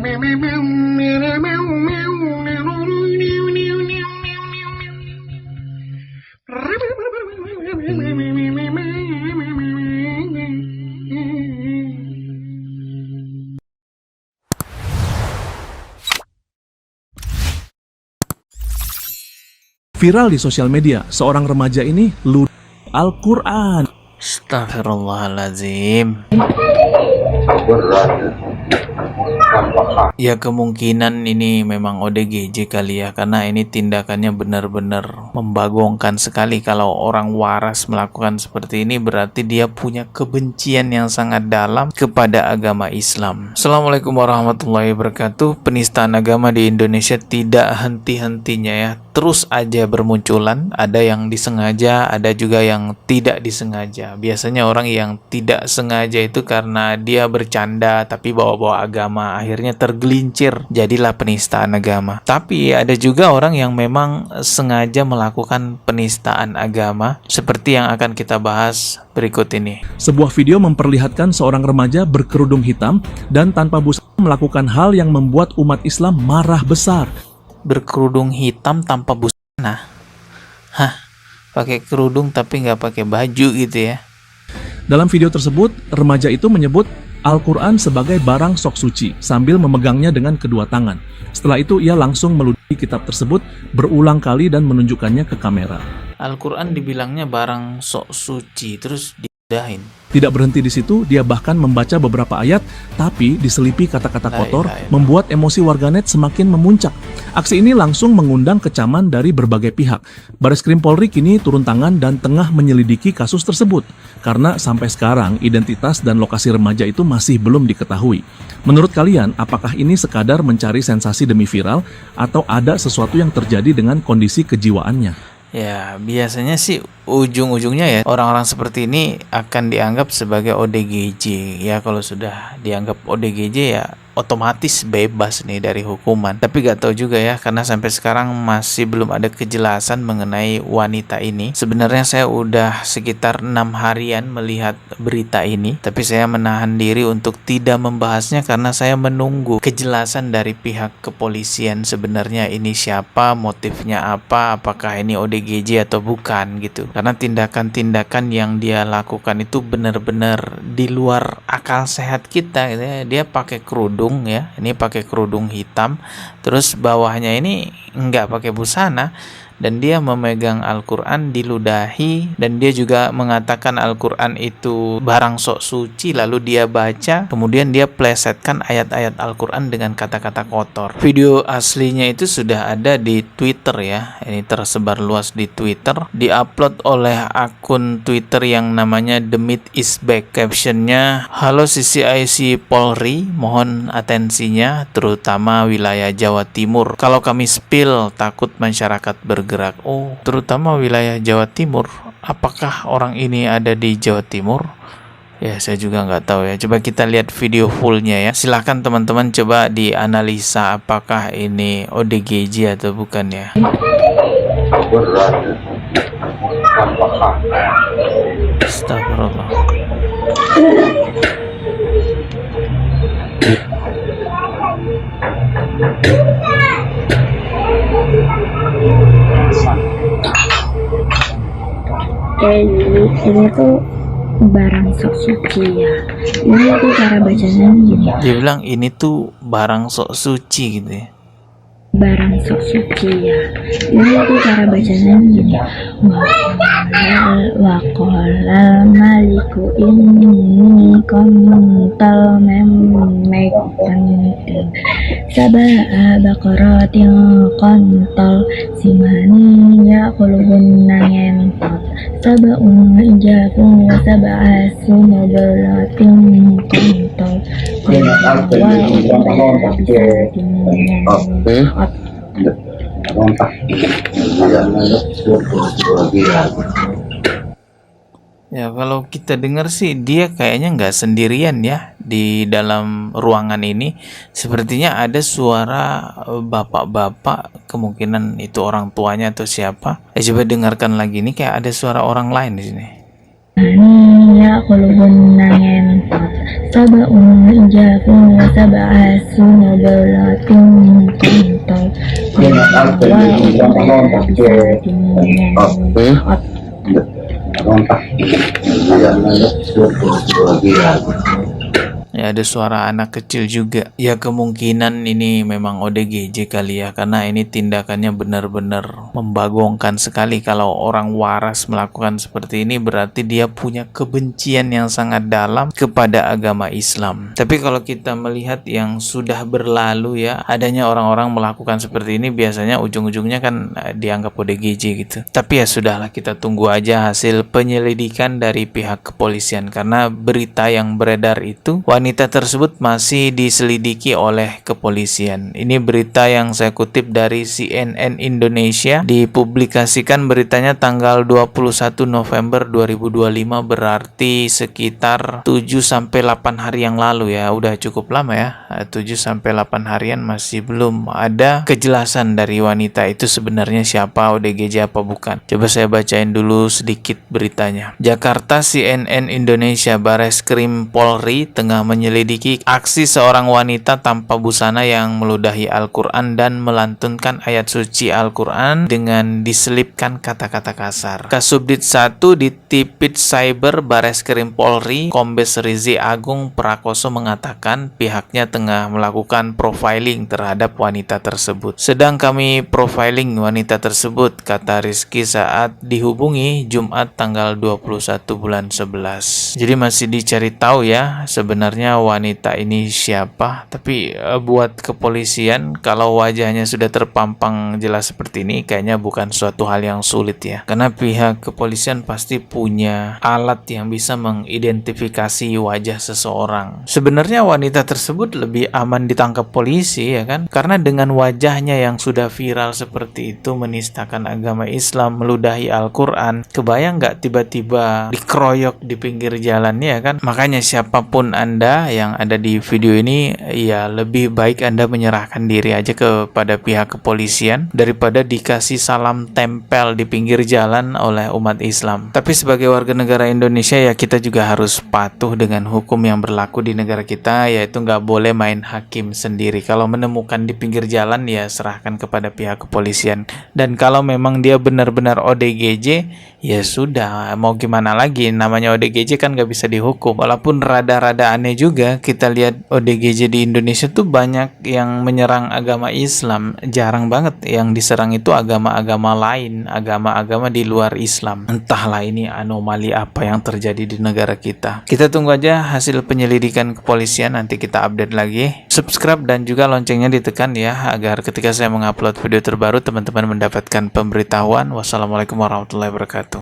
Viral di sosial media, seorang remaja ini ludah Al-Quran. Astagfirullahaladzim. Ya kemungkinan ini memang ODGJ kali ya, karena ini tindakannya benar-benar membagongkan sekali. Kalau orang waras melakukan seperti ini berarti dia punya kebencian yang sangat dalam kepada agama Islam. Assalamualaikum warahmatullahi wabarakatuh. Penistaan agama di Indonesia tidak henti-hentinya ya, terus aja bermunculan. Ada yang disengaja, ada juga yang tidak disengaja. Biasanya orang yang tidak sengaja itu karena dia bercanda tapi bawa-bawa agama, akhirnya tergelincir jadilah penistaan agama. Tapi ada juga orang yang memang sengaja melakukan penistaan agama, seperti yang akan kita bahas berikut ini. Sebuah video memperlihatkan seorang remaja berkerudung hitam dan tanpa busana melakukan hal yang membuat umat Islam marah besar. Berkerudung hitam tanpa busana? Hah? Pakai kerudung tapi nggak pakai baju gitu ya? Dalam video tersebut, remaja itu menyebut Al-Quran sebagai barang sok suci sambil memegangnya dengan kedua tangan. Setelah itu ia langsung meludahi kitab tersebut berulang kali dan menunjukkannya ke kamera. Al-Quran dibilangnya barang sok suci, terus diludahin. Tidak berhenti di situ, dia bahkan membaca beberapa ayat tapi diselipi kata-kata kotor, membuat emosi warganet semakin memuncak. Aksi ini langsung mengundang kecaman dari berbagai pihak. Bareskrim Polri kini turun tangan dan tengah menyelidiki kasus tersebut, karena sampai sekarang identitas dan lokasi remaja itu masih belum diketahui. Menurut kalian, apakah ini sekadar mencari sensasi demi viral, atau ada sesuatu yang terjadi dengan kondisi kejiwaannya? Ya, biasanya sih ujung-ujungnya ya orang-orang seperti ini akan dianggap sebagai ODGJ. Ya, kalau sudah dianggap ODGJ ya otomatis bebas nih dari hukuman. Tapi gak tahu juga ya, karena sampai sekarang masih belum ada kejelasan mengenai wanita ini. Sebenarnya saya udah sekitar 6 harian melihat berita ini, tapi saya menahan diri untuk tidak membahasnya karena saya menunggu kejelasan dari pihak kepolisian. Sebenarnya ini siapa, motifnya apa, apakah ini ODGJ atau bukan gitu. Karena tindakan-tindakan yang dia lakukan itu benar-benar di luar akal sehat kita gitu ya. Dia pakai kerudung ya, ini pakai kerudung hitam, terus bawahnya ini nggak pakai busana, dan dia memegang Al-Quran diludahi, dan dia juga mengatakan Al-Quran itu barang sok suci, lalu dia baca, kemudian dia plesetkan ayat-ayat Al-Quran dengan kata-kata kotor. Video aslinya itu sudah ada di Twitter ya, ini tersebar luas di Twitter, diupload oleh akun Twitter yang namanya The Myth Is Back. Captionnya, "Halo CCIC Polri, mohon atensinya, terutama wilayah Jawa Timur. Kalau kami spill, takut masyarakat bergerak." Oh, terutama wilayah Jawa Timur. Apakah orang ini ada di Jawa Timur? Ya, saya juga nggak tahu ya. Coba kita lihat video fullnya ya. Silahkan teman-teman coba dianalisa apakah ini ODGJ atau bukan ya. Astagfirullah. Ini tuh barang sok suci ya. Ini tuh cara bacanya gini. Dia bilang ini tuh barang sok suci gitu ya. Barang sok suci ya. Ini tuh cara bacanya gini. Waqala maliku inni kuntal memekkan sab'a baqaratin qantal simani ya'kulubunna yantat sab'un ijafun wa sab'a sunubulatin qantal Ya, kalau kita dengar sih dia kayaknya nggak sendirian ya di dalam ruangan ini. Sepertinya ada suara bapak-bapak, kemungkinan itu orang tuanya atau siapa. Coba dengarkan lagi, nih kayak ada suara orang lain di sini. ya qulubun yanqat sab'un ijafun wa sab'asuna balatin qantar wa bisa dimiliki. Ya, ada suara anak kecil juga. Ya, kemungkinan ini memang ODGJ kali ya, karena ini tindakannya benar-benar membagongkan sekali. Kalau orang waras melakukan seperti ini, berarti dia punya kebencian yang sangat dalam kepada agama Islam. Tapi kalau kita melihat yang sudah berlalu ya, adanya orang-orang melakukan seperti ini, biasanya ujung-ujungnya kan dianggap ODGJ gitu. Tapi ya sudahlah, kita tunggu aja hasil penyelidikan dari pihak kepolisian, karena berita yang beredar itu wanita tersebut masih diselidiki oleh kepolisian. Ini berita yang saya kutip dari CNN Indonesia, dipublikasikan beritanya tanggal 21 November 2025, berarti sekitar 7-8 hari yang lalu ya. Udah cukup lama ya, 7-8 harian masih belum ada kejelasan dari wanita itu sebenarnya siapa, ODGJ apa bukan. Coba saya bacain dulu sedikit beritanya. Jakarta, CNN Indonesia, Bareskrim Polri tengah menyelidiki aksi seorang wanita tanpa busana yang meludahi Al-Quran dan melantunkan ayat suci Al-Quran dengan diselipkan kata-kata kasar. Kasubdit 1 di Tipit Cyber Bareskrim Polri, Kombes Rizi Agung Prakoso mengatakan pihaknya tengah melakukan profiling terhadap wanita tersebut. Sedang kami profiling wanita tersebut, kata Rizky saat dihubungi Jumat tanggal 21 bulan 11. Jadi masih dicari tahu ya sebenarnya wanita ini siapa. Tapi buat kepolisian, kalau wajahnya sudah terpampang jelas seperti ini, kayaknya bukan suatu hal yang sulit ya, karena pihak kepolisian pasti punya alat yang bisa mengidentifikasi wajah seseorang. Sebenarnya wanita tersebut lebih aman ditangkap polisi ya kan, karena dengan wajahnya yang sudah viral seperti itu, menistakan agama Islam, meludahi Al-Quran, kebayang nggak tiba-tiba dikeroyok di pinggir jalan ya kan. Makanya siapapun Anda yang ada di video ini, ya lebih baik Anda menyerahkan diri aja kepada pihak kepolisian daripada dikasih salam tempel di pinggir jalan oleh umat Islam. Tapi sebagai warga negara Indonesia ya, kita juga harus patuh dengan hukum yang berlaku di negara kita, yaitu nggak boleh main hakim sendiri. Kalau menemukan di pinggir jalan ya serahkan kepada pihak kepolisian. Dan kalau memang dia benar-benar ODGJ, ya sudah, mau gimana lagi, namanya ODGJ kan nggak bisa dihukum. Walaupun rada-rada aneh juga, kita lihat ODGJ di Indonesia tuh banyak yang menyerang agama Islam, jarang banget yang diserang itu agama-agama lain, agama-agama di luar Islam. Entahlah ini anomali apa yang terjadi di negara kita. Kita tunggu aja hasil penyelidikan kepolisian, nanti kita update lagi. Subscribe dan juga loncengnya ditekan ya, agar ketika saya mengupload video terbaru teman-teman mendapatkan pemberitahuan. Wassalamualaikum warahmatullahi wabarakatuh.